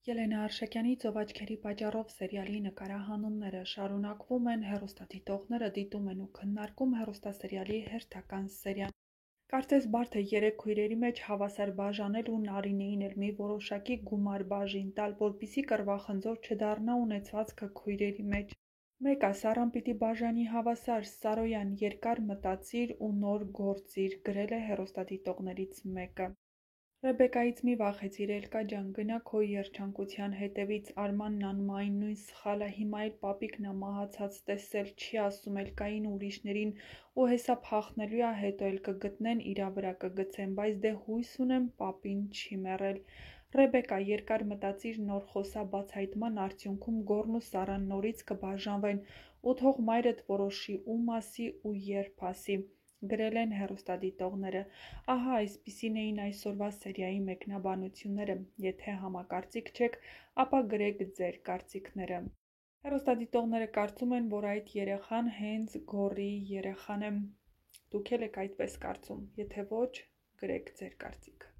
Ելենա Արշակյանի «Ծովաչքերի պատճառով» սերիալի նկարահանումները շարունակվում են, հեռուստադիտողները դիտում են ու քննարկում հեռուստասերիալի հերթական սերիան։ Կարծես բարդ է երեք քույրերի մեջ հավասար բաժանել ու Նարինեին էլ մի որոշակի գումար բաժին տալ, որպեսզի կռվախնձոր չդառնա ունեցվածքը քույրերի մեջ։ Մեկա Սառան պիտի բաժանի հավասար, Սարոյան, երկար մտածիր ու նոր գործիր, գրել է հեռուստադիտողներից մեկը։ Ռեբեկայից մի վախեցիր, Էլկա ջան, գնա քո երջանկության հետևից, Արմանն անում է այն նույն սխալը, հիմա էլ պապիկն ա մահացած տեսել, չի ասում Էլկային ու ուրիշներին ու հեսա փախնելու ա, հետո էլ կգտնեն, իրա վրա կգցեն, բայց դե հույս ունեմ պապին չի մեռել։ Ռեբեկա, երկար մտածիր, նոր խոսա բացահայտման արդյունքում Գոռն ու Սառան նորից կբաժանվեն ու թող մայրդ որոշի ում ասի ու երբ ասի, գրել են հեռուստադիտողները։ Ահա այսպիսին էին այսօրվա սերիայի մեկնաբանությունները։ Եթե համակարծիք չեք, ապա գրեք ձեր կարծիքները։ Հեռուստադիտողները կարծում են, որ այդ երեխան հենց Գոռի երեխան է։ Դուք էլ եք այդպես կարծում։ Եթե ոչ, գրեք ձեր կարծիքը։